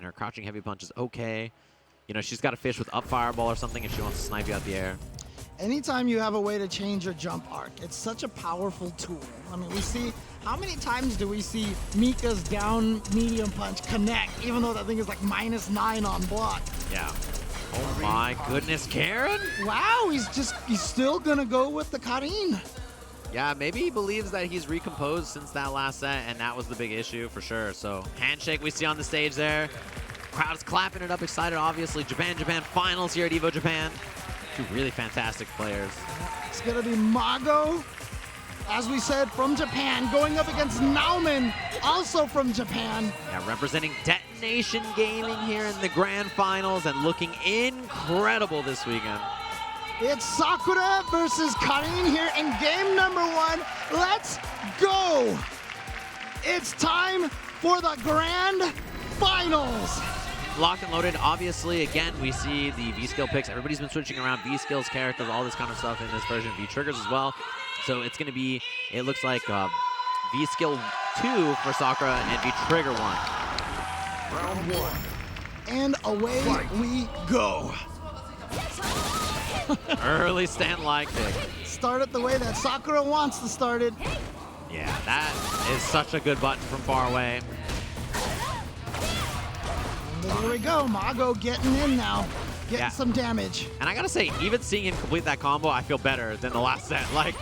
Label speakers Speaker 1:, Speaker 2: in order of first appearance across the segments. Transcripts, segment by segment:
Speaker 1: her crouching heavy punch is okay. You know, she's got a fish with up fireball or something if she wants to snipe you out the air.
Speaker 2: Anytime you have a way to change your jump arc, it's such a powerful tool. I mean, we see, how many times do we see Mika's down medium punch connect, even though that thing is like -9 on block?
Speaker 1: Yeah. Oh my goodness, Karin?
Speaker 2: Wow, he's still gonna go with the Karin.
Speaker 1: Yeah, maybe he believes that he's recomposed since that last set, and that was the big issue for sure. So, handshake we see on the stage there. Crowd's clapping it up, excited, obviously. Japan finals here at EVO Japan. Two really fantastic players.
Speaker 2: It's gonna be Mago, as we said, from Japan, going up against Nauman, also from Japan.
Speaker 1: Yeah, representing Detonation Gaming here in the grand finals and looking incredible this weekend.
Speaker 2: It's Sakura versus Karin here in game number 1. Let's go! It's time for the grand finals.
Speaker 1: Locked and loaded. Obviously, again, we see the V-skill picks. Everybody's been switching around V-skills, characters, all this kind of stuff in this version. V-triggers as well. So it's going to be, it looks like V-skill 2 for Sakura and V-trigger 1.
Speaker 2: Round 1. And away we go.
Speaker 1: Early stand-like kick.
Speaker 2: Start it the way that Sakura wants to start it.
Speaker 1: Yeah, that is such a good button from far away.
Speaker 2: Here we go, Mago getting in now, getting some damage.
Speaker 1: And I gotta say, even seeing him complete that combo, I feel better than the last set. Like,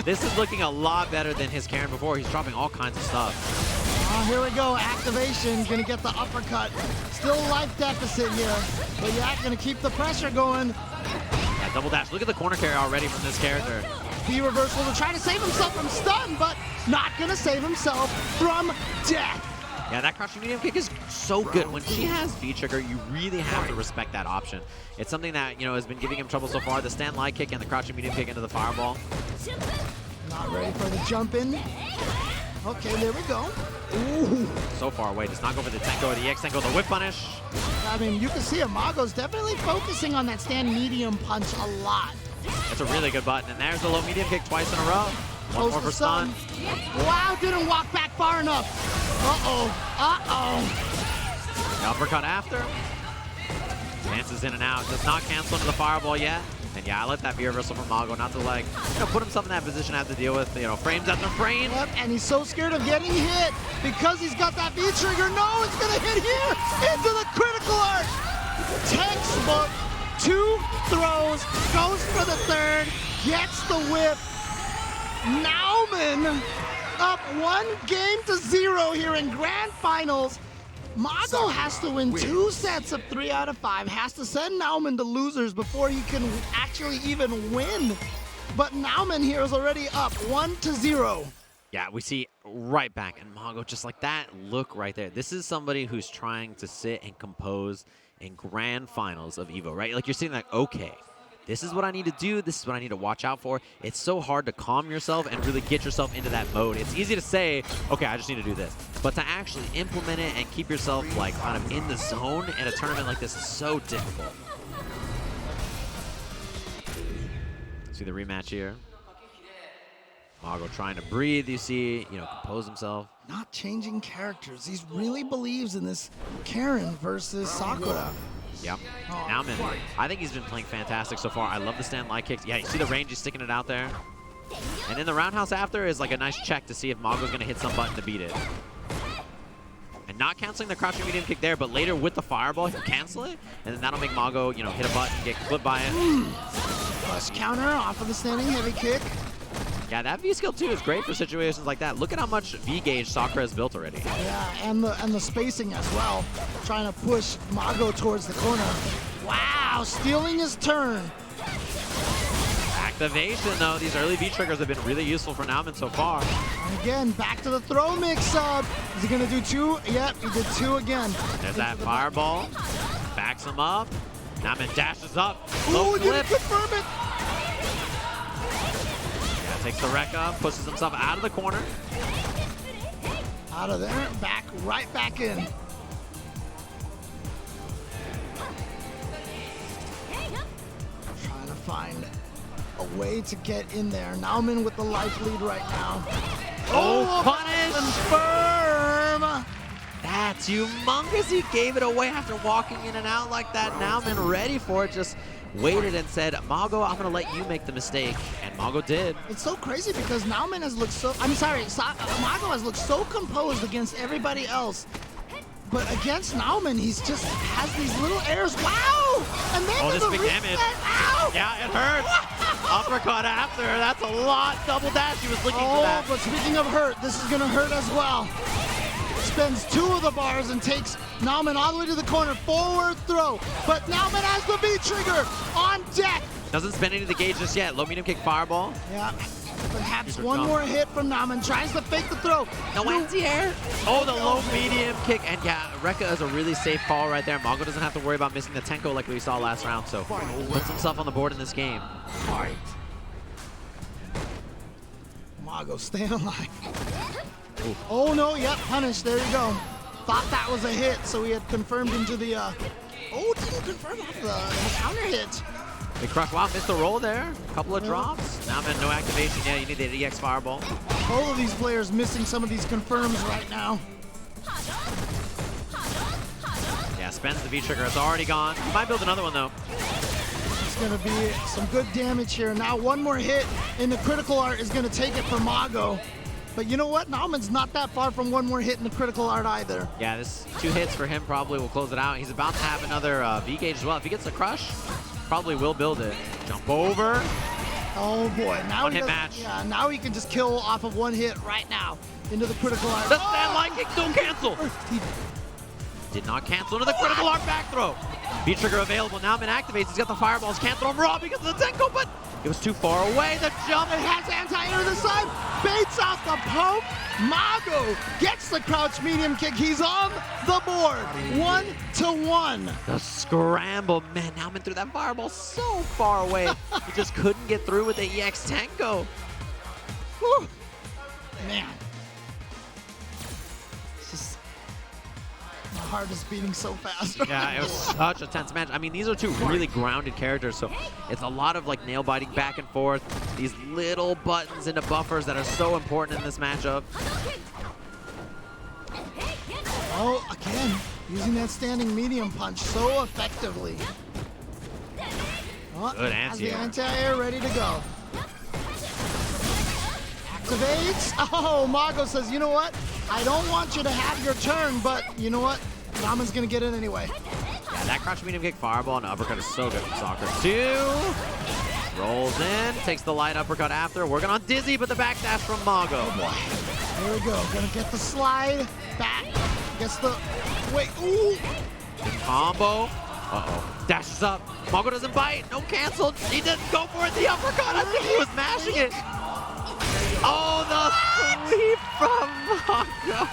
Speaker 1: this is looking a lot better than his Karin before. He's dropping all kinds of stuff.
Speaker 2: Here we go, activation, gonna get the uppercut. Still life deficit here, but yeah, gonna keep the pressure going.
Speaker 1: Yeah, double dash. Look at the corner carry already from this character.
Speaker 2: V-reversal to try to save himself from stun, but not gonna save himself from death.
Speaker 1: Yeah, that crouching medium kick is so good. When she has V-trigger, you really have to respect that option. It's something that, you know, has been giving him trouble so far. The stand light kick and the crouching medium kick into the fireball.
Speaker 2: Not ready for the jump in. Okay, there we go. Ooh.
Speaker 1: So far away. Does not go for the Tenko or the EX Tenko, the whip punish.
Speaker 2: I mean, you can see it. Mago's definitely focusing on that stand medium punch a lot.
Speaker 1: It's a really good button. And there's the low medium kick twice in a row. One more for stun.
Speaker 2: Wow, didn't walk back far enough. Uh-oh, uh-oh.
Speaker 1: The uppercut after. Dances in and out. Does not cancel into the fireball yet. And yeah, I like that V-reversal from Mago not to, like, you know, put himself in that position, have to deal with, you know, frames after frame.
Speaker 2: Yep, and he's so scared of getting hit because he's got that V-trigger. No, it's gonna hit here into the critical arc. Textbook, 2 throws, goes for the 3rd, gets the whip. Nauman up 1-0 here in grand finals. Mago has to win 2 sets of 3 out of 5, has to send Nauman to losers before he can actually even win. But Nauman here is already up 1-0.
Speaker 1: Yeah, we see right back, and Mago just like that look right there. This is somebody who's trying to sit and compose in grand finals of EVO, right? Like, you're sitting like, okay, this is what I need to do. This is what I need to watch out for. It's so hard to calm yourself and really get yourself into that mode. It's easy to say, okay, I just need to do this. But to actually implement it and keep yourself like kind of in the zone in a tournament like this is so difficult. See the rematch here. Mago trying to breathe, you see, you know, compose himself.
Speaker 2: Not changing characters. He really believes in this Karin versus Sakura.
Speaker 1: Yep. Nauman, I think he's been playing fantastic so far. I love the stand light kicks. Yeah, you see the range, he's sticking it out there. And then the roundhouse after is like a nice check to see if Mago's going to hit some button to beat it. And not canceling the crouching medium kick there, but later with the fireball, he can cancel it. And then that'll make Mago, you know, hit a button, get clipped by it.
Speaker 2: Plus counter off of the standing heavy kick.
Speaker 1: Yeah, that V skill too is great for situations like that. Look at how much V gauge Sakura has built already.
Speaker 2: Yeah, and the spacing as well. Trying to push Mago towards the corner. Wow, stealing his turn.
Speaker 1: Activation though, these early V triggers have been really useful for Nauman so far.
Speaker 2: And again, back to the throw mix up. Is he gonna do 2? Yep, he did 2 again.
Speaker 1: There's that fireball. Backs him up. Nauman dashes up.
Speaker 2: Ooh, didn't confirm it.
Speaker 1: Takes the wreck up, pushes himself out of the corner.
Speaker 2: Out of there, back, right back in. Trying to find a way to get in there. Nauman with the life lead right now.
Speaker 1: Oh, punish!
Speaker 2: Confirm!
Speaker 1: That's humongous. He gave it away after walking in and out like that. Nauman ready for it, just waited and said, Mago, I'm going to let you make the mistake. And Mago did.
Speaker 2: It's so crazy because Nauman has looked so, Mago has looked so composed against everybody else. But against Nauman, he's just has these little airs. Wow! And then
Speaker 1: this big damage.
Speaker 2: Ow!
Speaker 1: Yeah, it hurts. Uppercut after. That's a lot. Double dash. He was looking for that.
Speaker 2: But speaking of hurt, this is going to hurt as well. Spends 2 of the bars and takes Nauman all the way to the corner. Forward throw. But Nauman has the V-trigger on deck.
Speaker 1: Doesn't spend any of the gauge just yet. Low medium kick fireball.
Speaker 2: Yeah. Perhaps one more hit from Nauman. Tries to fake the throw.
Speaker 1: No anti-air. Oh, the low medium kick. And yeah, Rekka is a really safe call right there. Mago doesn't have to worry about missing the Tenko like we saw last round. So puts himself on the board in this game.
Speaker 2: Fight. Mago staying alive.
Speaker 1: Ooh.
Speaker 2: Oh no, yep, punish. There you go. Thought that was a hit, so he had confirmed into the, didn't confirm off the counter hit.
Speaker 1: Big crush. Wow, missed the roll there. Couple of drops. Nauman, no activation. Yeah, you need the EX fireball.
Speaker 2: Both of these players missing some of these confirms right now.
Speaker 1: Yeah, spends the V-trigger. It's already gone. He might build another one, though.
Speaker 2: It's going to be some good damage here. Now one more hit in the critical art is going to take it for Mago. But you know what? Nauman's not that far from one more hit in the critical art either.
Speaker 1: Yeah, this 2 hits for him probably will close it out. He's about to have another V-gauge as well. If he gets the crush, probably will build it. Jump over.
Speaker 2: Oh boy, now
Speaker 1: One hit match.
Speaker 2: Yeah, now he can just kill off of 1 hit right now into the critical art.
Speaker 1: The stand line kick don't cancel.
Speaker 2: He
Speaker 1: did not cancel into the critical art back throw. V-trigger available. Nauman activates. He's got the fireballs. Cancel him raw because of the Tenko, but it was too far away. The jump.
Speaker 2: It has anti-air to the side. Baits out the poke. Mago gets the crouch medium kick. He's on the board. 1-1.
Speaker 1: The scramble. Man, Nauman threw that fireball so far away. He just couldn't get through with the EX Tenko.
Speaker 2: Whew. Man. It's just my heart is beating so fast.
Speaker 1: Yeah, it was such a tense match. I mean, these are 2 really grounded characters, so it's a lot of like nail biting back and forth. These little buttons into buffers that are so important in this matchup.
Speaker 2: Oh, again, using that standing medium punch so effectively. Oh,
Speaker 1: Good
Speaker 2: has the
Speaker 1: anti-air.
Speaker 2: anti-air ready to go. Activates. Oh, Mago says, you know what? I don't want you to have your turn, but you know what? Nauman's going to get it anyway.
Speaker 1: Yeah, that crouch medium kick fireball and uppercut is so good from Sakura. 2. Rolls in, takes the light uppercut after. Working on Dizzy, but the backdash from Mago.
Speaker 2: Oh boy. Here we go. Gonna get the slide back. Gets the. Wait. Ooh.
Speaker 1: The combo. Uh-oh. Dashes up. Mago doesn't bite. No canceled. He didn't go for it. The uppercut. I think he was mashing it. Oh, the sweep from Mago.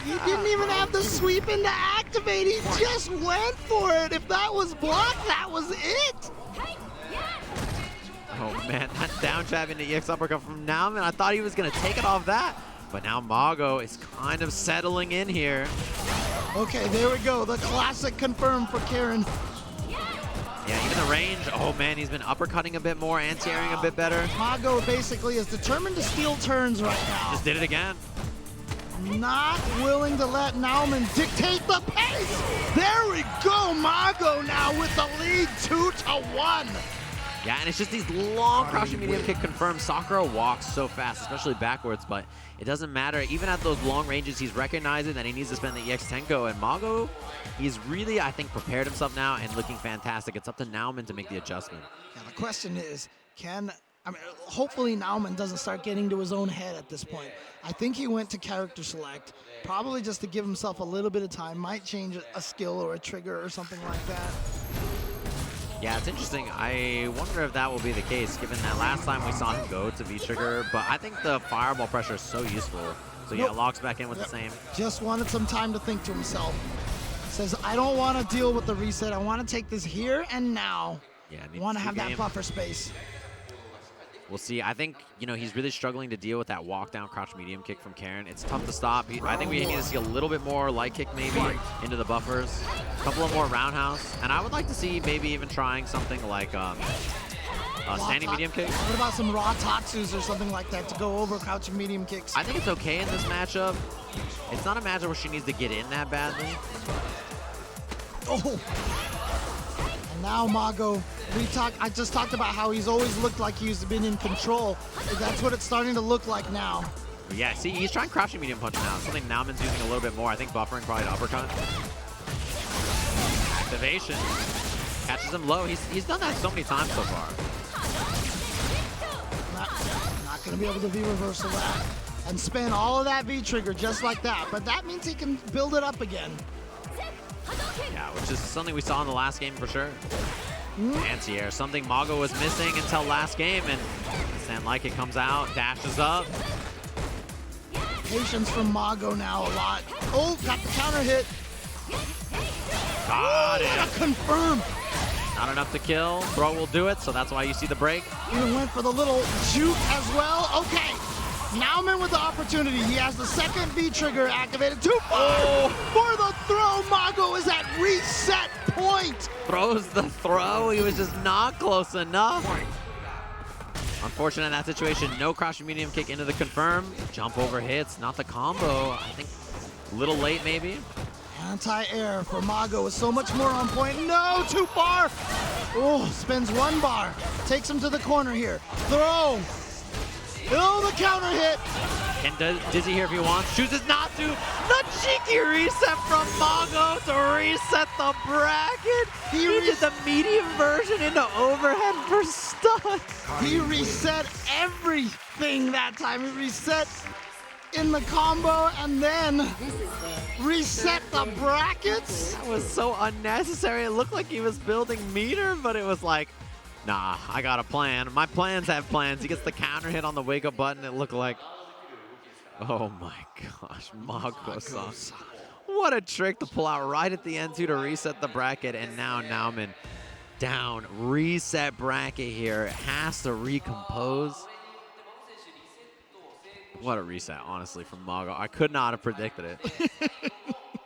Speaker 2: He didn't even have the sweep in to activate. He just went for it. If that was blocked, that was it.
Speaker 1: Oh man, that down jab into EX uppercut from Nauman. I thought he was gonna take it off that, but now Mago is kind of settling in here.
Speaker 2: Okay, there we go. The classic confirmed for Karin.
Speaker 1: Yeah, even the range. Oh man, he's been uppercutting a bit more, anti-airing a bit better.
Speaker 2: Mago basically is determined to steal turns right now.
Speaker 1: Just did it again.
Speaker 2: Not willing to let Nauman dictate the pace. There we go. Mago now with the lead 2-1.
Speaker 1: Yeah, and it's just these long crouching medium kick confirmed. Sakura walks so fast, especially backwards, but it doesn't matter. Even at those long ranges, he's recognizing that he needs to spend the EX Tenko, and Mago, he's really, I think, prepared himself now and looking fantastic. It's up to Nauman to make the adjustment.
Speaker 2: Now the question is, hopefully Nauman doesn't start getting to his own head at this point. I think he went to character select, probably just to give himself a little bit of time, might change a skill or a trigger or something like that.
Speaker 1: Yeah, it's interesting. I wonder if that will be the case, given that last time we saw him go to V-trigger, but I think the fireball pressure is so useful. So yeah, locks back in with the same.
Speaker 2: Just wanted some time to think to himself. Says, I don't want to deal with the reset. I want to take this here and now.
Speaker 1: Yeah,
Speaker 2: I want to have that buffer space.
Speaker 1: We'll see. I think, he's really struggling to deal with that walk down crouch medium kick from Karin. It's tough to stop. I think we need to see a little bit more light kick maybe into the buffers. A couple of more roundhouse. And I would like to see maybe even trying something like a Standing medium kick?
Speaker 2: What about some raw tatsus or something like that to go over crouching medium kicks?
Speaker 1: I think it's okay in this matchup. It's not a matchup where she needs to get in that badly.
Speaker 2: Oh. And now Mago, I just talked about how he's always looked like he's been in control. That's what it's starting to look like now.
Speaker 1: But yeah, see, he's trying crouching medium punch now. Something Nauman's using a little bit more. I think buffering probably an uppercut. Activation. Catches him low. He's done that so many times so far.
Speaker 2: Not going to be able to V-reversal that and spin all of that V-trigger just like that. But that means he can build it up again.
Speaker 1: Yeah, which is something we saw in the last game for sure. Anti-air, something Mago was missing until last game, and Stand Like It comes out, dashes up.
Speaker 2: Patience from Mago now a lot. Oh, got the counter hit.
Speaker 1: Got it.
Speaker 2: Confirm.
Speaker 1: Not enough to kill. Throw will do it, so that's why you see the break.
Speaker 2: Even went for the little juke as well. Okay. Nauman with the opportunity. He has the second V-trigger activated. Too far for the throw. Mago is at reset point.
Speaker 1: Throws the throw. He was just not close enough. Unfortunate in that situation. No crouching medium kick into the confirm. Jump over hits, not the combo. I think a little late maybe.
Speaker 2: Anti-air for Mago is so much more on point. No, too far. Oh, spins one bar. Takes him to the corner here. Throw. Oh, the counter hit.
Speaker 1: Can Dizzy here if he wants. Chooses not to. The cheeky reset from Mago to reset the bracket. He did the medium version into overhead for stun.
Speaker 2: He reset everything that time. He reset in the combo and then reset the brackets.
Speaker 1: That was so unnecessary. It looked like he was building meter, but it was like, nah, I got a plan. My plans have plans. He gets the counter hit on the wake up button. It looked like, oh my gosh, Mago-san. What a trick to pull out right at the end too to reset the bracket. And now Nauman down, reset bracket here. Has to recompose. What a reset, honestly, from Mago. I could not have predicted it.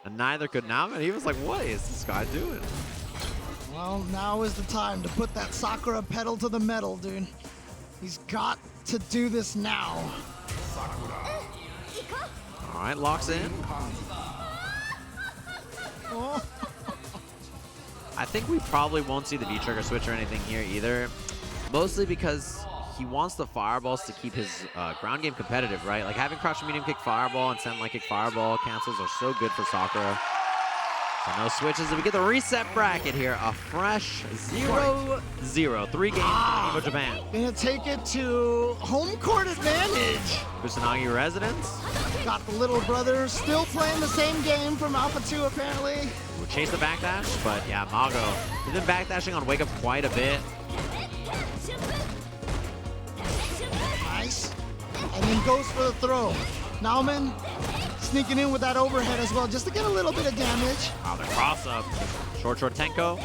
Speaker 1: And neither could Nauman. He was like, what is this guy doing?
Speaker 2: Well, now is the time to put that Sakura pedal to the metal, dude. He's got to do this now.
Speaker 1: All right, locks in.
Speaker 2: Oh.
Speaker 1: I think we probably won't see the V-trigger switch or anything here either. Mostly because he wants the fireballs to keep his ground game competitive, right? Like having crouch medium kick fireball and send like kick fireball cancels are so good for Sakura. So no switches. If we get the reset bracket here, a fresh 0-0. 3 games in EVO Japan.
Speaker 2: Gonna take it to home court advantage.
Speaker 1: Kusanagi residence.
Speaker 2: Got the little brother still playing the same game from Alpha 2 apparently.
Speaker 1: We'll chase the backdash, but yeah, Mago. He's been backdashing on wake up quite a bit.
Speaker 2: Nice. And then goes for the throw. Nauman sneaking in with that overhead as well, just to get a little bit of damage.
Speaker 1: Wow, the cross up. Short Tenko.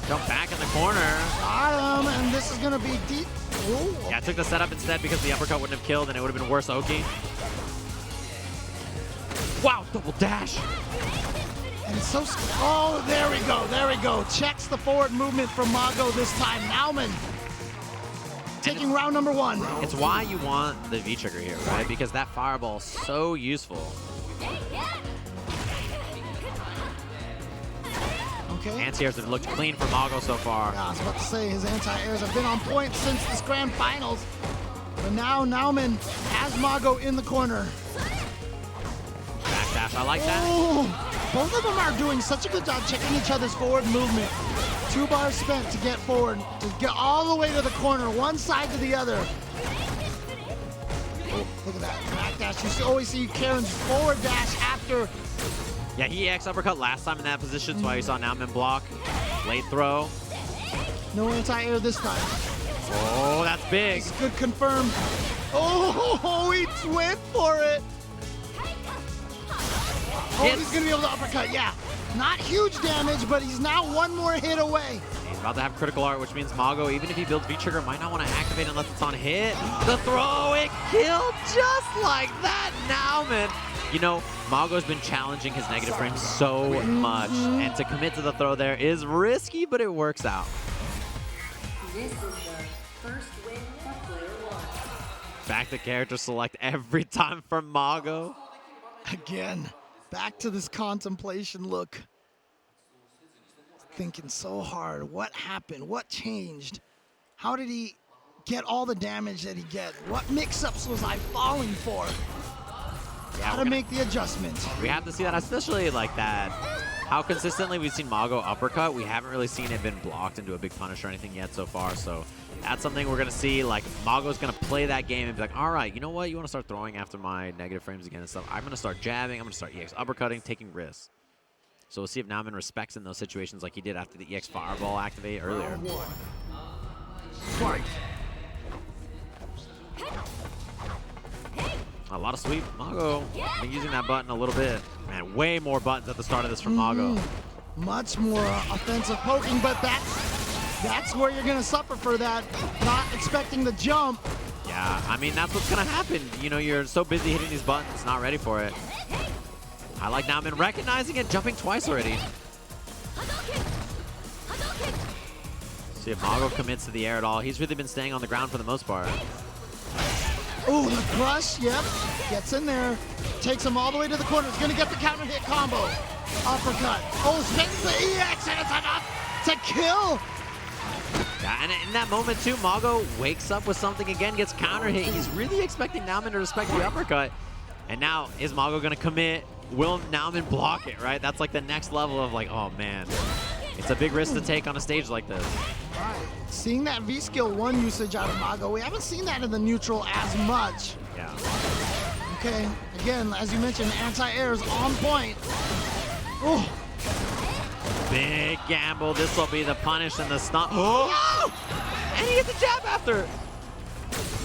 Speaker 1: Jump back in the corner.
Speaker 2: Got him, and this is gonna be deep. Ooh.
Speaker 1: Yeah, I took the setup instead because the uppercut wouldn't have killed and it would have been worse Oki. Wow, double dash.
Speaker 2: And it's so, oh, there we go, there we go. Checks the forward movement from Mago this time. Nauman taking round number 1.
Speaker 1: It's why you want the V-trigger here, right? Because that fireball is so useful.
Speaker 2: Okay.
Speaker 1: Anti-airs have looked clean for Mago so far.
Speaker 2: Yeah, I was about to say, his anti-airs have been on point since this grand finals. But now Nauman has Mago in the corner.
Speaker 1: Backdash, I like that.
Speaker 2: Oh, both of them are doing such a good job checking each other's forward movement. 2 bars spent to get forward, to get all the way to the corner, one side to the other. Oh, look at that, backdash. You always see Karin's forward dash after.
Speaker 1: Yeah, he X uppercut last time in that position, so why you saw Nauman block. Late throw.
Speaker 2: No anti-air this time.
Speaker 1: Oh, that's big.
Speaker 2: It's good confirm. Oh, he went for it. Oh, he's gonna be able to uppercut, yeah. Not huge damage, but he's now 1 more hit away.
Speaker 1: He's about to have critical art, which means Mago, even if he builds V-trigger, might not want to activate unless it's on hit. The throw, it killed just like that. Nauman. You know, Mago's been challenging his negative frame so much, and to commit to the throw there is risky, but it works out.
Speaker 3: First win for player one.
Speaker 1: Back to character select every time for Mago.
Speaker 2: Again, back to this contemplation look. Thinking so hard. What happened? What changed? How did he get all the damage that he get? What mix-ups was I falling for? How to make the adjustment.
Speaker 1: We have to see that, especially like that. How consistently we've seen Mago uppercut. We haven't really seen it been blocked into a big punish or anything yet so far. So that's something we're going to see. Like, Mago's going to play that game and be like, all right, you know what? You want to start throwing after my negative frames again and stuff. I'm going to start jabbing. I'm going to start EX uppercutting, taking risks. So we'll see if Nauman respects in those situations like he did after the EX Fireball activate earlier.
Speaker 2: Fight.
Speaker 1: A lot of sweep. Mago been using that button a little bit. Man, way more buttons at the start of this from Mago.
Speaker 2: Much more offensive poking, but that's where you're going to suffer for that. Not expecting the jump.
Speaker 1: Yeah, I mean, that's what's going to happen. You know, you're so busy hitting these buttons, not ready for it. I like Nauman recognizing it, jumping twice already. See if Mago commits to the air at all. He's really been staying on the ground for the most part.
Speaker 2: Ooh, the crush, yep. Gets in there, takes him all the way to the corner. He's gonna get the counter hit combo. Uppercut. Oh, spins the EX, and it's enough to kill.
Speaker 1: Yeah, and in that moment too, Mago wakes up with something again, gets counter hit. He's really expecting Nauman to respect the uppercut. And now, is Mago gonna commit? Will Nauman block it, right? That's like the next level of like, oh man. It's a big risk to take on a stage like this.
Speaker 2: Right. Seeing that V-Skill 1 usage out of Mago, we haven't seen that in the neutral as much.
Speaker 1: Yeah.
Speaker 2: Okay, again, as you mentioned, anti-air is on point. Oh.
Speaker 1: Big gamble. This will be the punish and the stun. Oh! And he hits a jab after.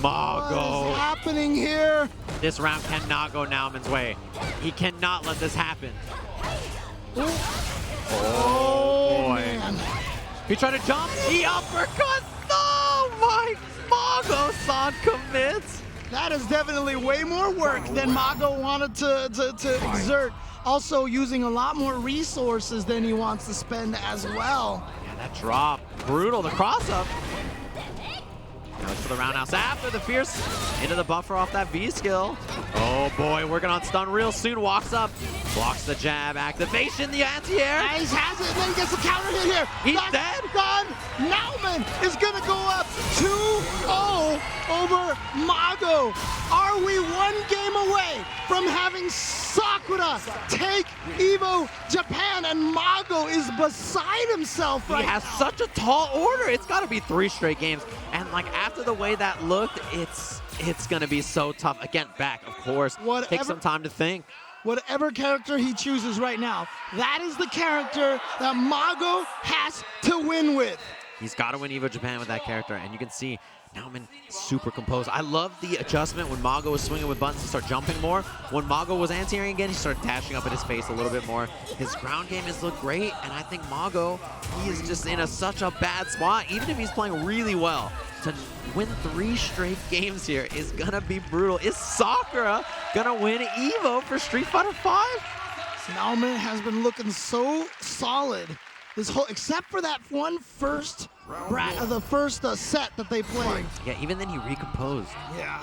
Speaker 1: Mago.
Speaker 2: What is happening here?
Speaker 1: This round cannot go Nauman's way. He cannot let this happen.
Speaker 2: Oh,
Speaker 1: boy.
Speaker 2: Man.
Speaker 1: He tried to jump. He uppercuts. Oh my! Mago-san commits.
Speaker 2: That is definitely way more work than Mago wanted to exert. Also using a lot more resources than he wants to spend as well.
Speaker 1: Yeah, that drop. Brutal. The cross-up. Now it's for the roundhouse after the fierce into the buffer off that V skill. Oh boy, working on stun real soon. Walks up, blocks the jab, activation, the anti-air.
Speaker 2: Nice, has it, and then he gets a counter hit here.
Speaker 1: He's dead.
Speaker 2: Done. Nauman is gonna go up 2-0 over Mago. Are we one game away from having Sakura take EVO Japan, and Mago is beside himself right now.
Speaker 1: He has such a tall order. It's got to be 3 straight games. And like after the way that looked, it's going to be so tough. Again, back, of course. Take some time to think.
Speaker 2: Whatever character he chooses right now, that is the character that Mago has to win with.
Speaker 1: He's got to win EVO Japan with that character, and you can see Nauman super composed. I love the adjustment when Mago was swinging with buttons to start jumping more. When Mago was anti-airing again, he started dashing up at his face a little bit more. His ground game has looked great, and I think Mago, he is just in such a bad spot. Even if he's playing really well, to win 3 straight games here is gonna be brutal. Is Sakura gonna win EVO for Street Fighter V?
Speaker 2: Nauman has been looking so solid this whole, except for that one first set that they played.
Speaker 1: Yeah, even then he recomposed.
Speaker 2: Yeah.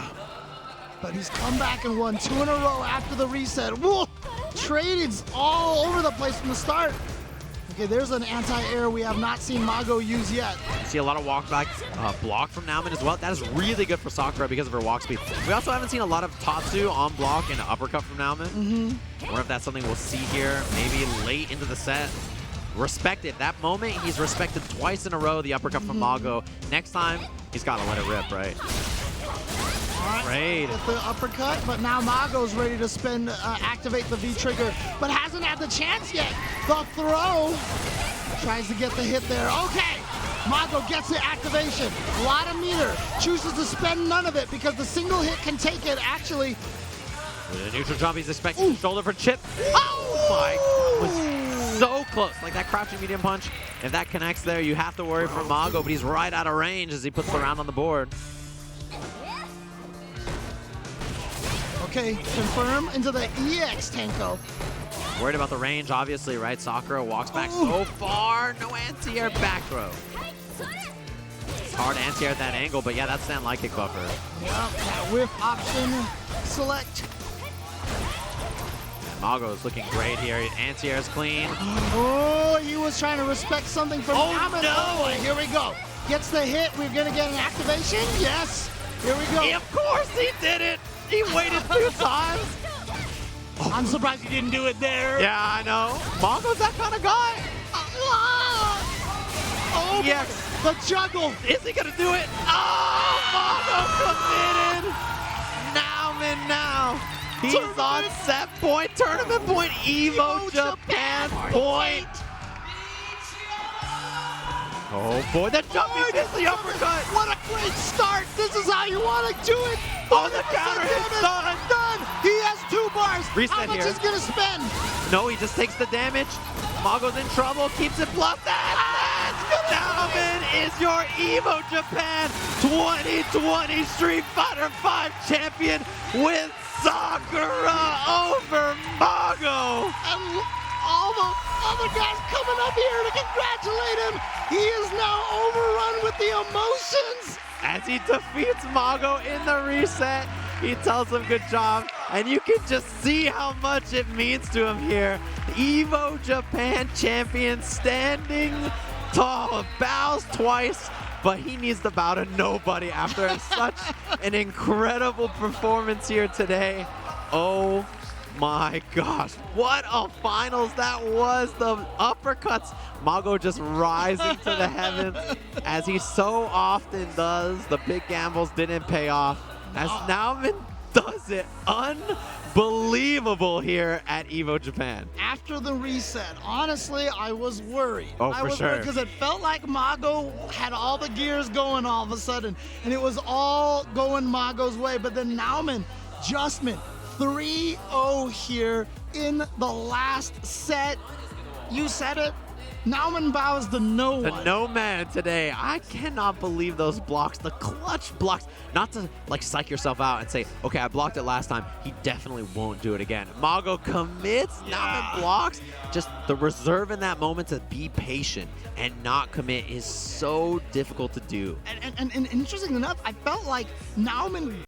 Speaker 2: But he's come back and won 2 in a row after the reset. Whoa! Traded all over the place from the start. Okay, there's an anti-air we have not seen Mago use yet.
Speaker 1: You see a lot of walk back block from Nauman as well. That is really good for Sakura because of her walk speed. We also haven't seen a lot of Tatsu on block and uppercut from Nauman. I wonder if that's something we'll see here, maybe late into the set. Respected. That moment, he's respected twice in a row, the uppercut from Mago. Next time, he's got to let it rip, right?
Speaker 2: All right, get the uppercut, but now Mago's ready to spend, activate the V-trigger, but hasn't had the chance yet. The throw, tries to get the hit there. Okay, Mago gets the activation. A lot of meter, chooses to spend none of it because the single hit can take it, actually.
Speaker 1: With a neutral jump, he's expecting shoulder for chip. Oh my God. So close, like that crouching medium punch. If that connects there, you have to worry for Mago, but he's right out of range as he puts the round on the board.
Speaker 2: Okay, confirm into the EX Tenko.
Speaker 1: Worried about the range, obviously, right? Sakura walks back so far. No anti-air back throw. It's hard to anti-air at that angle, but yeah, that's stand light kick buffer.
Speaker 2: Yep, that whiff option select.
Speaker 1: And Mago's looking great here. Anti-air is clean.
Speaker 2: Oh, he was trying to respect something from Nauman.
Speaker 1: no!
Speaker 2: Oh, here we go. Gets the hit. We're going to get an activation. Yes. Here we go.
Speaker 1: Of course he did it. He waited 2 times.
Speaker 2: I'm surprised he didn't do it there.
Speaker 1: Yeah, I know. Mago's that kind of guy.
Speaker 2: Oh,
Speaker 1: Yes.
Speaker 2: the juggle.
Speaker 1: Is he going to do it? Oh, Mago committed. Nauman now. He's on set point, tournament point, EVO Japan point. Oh boy, the jumping missed the uppercut.
Speaker 2: What a great start. This is how you want to do it.
Speaker 1: Oh, the counter hit's done.
Speaker 2: Done. He has 2 bars.
Speaker 1: Reset
Speaker 2: How much
Speaker 1: here.
Speaker 2: is going to spend?
Speaker 1: No, he just takes the damage. Mago's in trouble, keeps it bluffed. Nauman is your EVO Japan 2020 Street Fighter V champion with Sakura over Mago.
Speaker 2: And all the other guys coming up here to congratulate him. He is now overrun with the emotions.
Speaker 1: As he defeats Mago in the reset, he tells him good job, and you can just see how much it means to him here. EVO Japan champion standing tall, bows twice, but he needs to bow to nobody after such an incredible performance here today. Oh my gosh, what a finals that was. The uppercuts, Mago just rising to the heavens as he so often does. The big gambles didn't pay off as Nauman does it unbelievable here at EVO Japan.
Speaker 2: After the reset, honestly, I was worried.
Speaker 1: Oh,
Speaker 2: I
Speaker 1: for
Speaker 2: was
Speaker 1: sure.
Speaker 2: Because it felt like Mago had all the gears going all of a sudden, and it was all going Mago's way. But then Nauman, adjustment, 3-0 here in the last set. You said it. Nauman bows to no one.
Speaker 1: The no man today. I cannot believe those blocks, the clutch blocks. Not to like psych yourself out and say, okay, I blocked it last time. He definitely won't do it again. Mago commits, Nauman blocks. Just the reserve in that moment to be patient and not commit is so difficult to do.
Speaker 2: And interesting enough, I felt like Nauman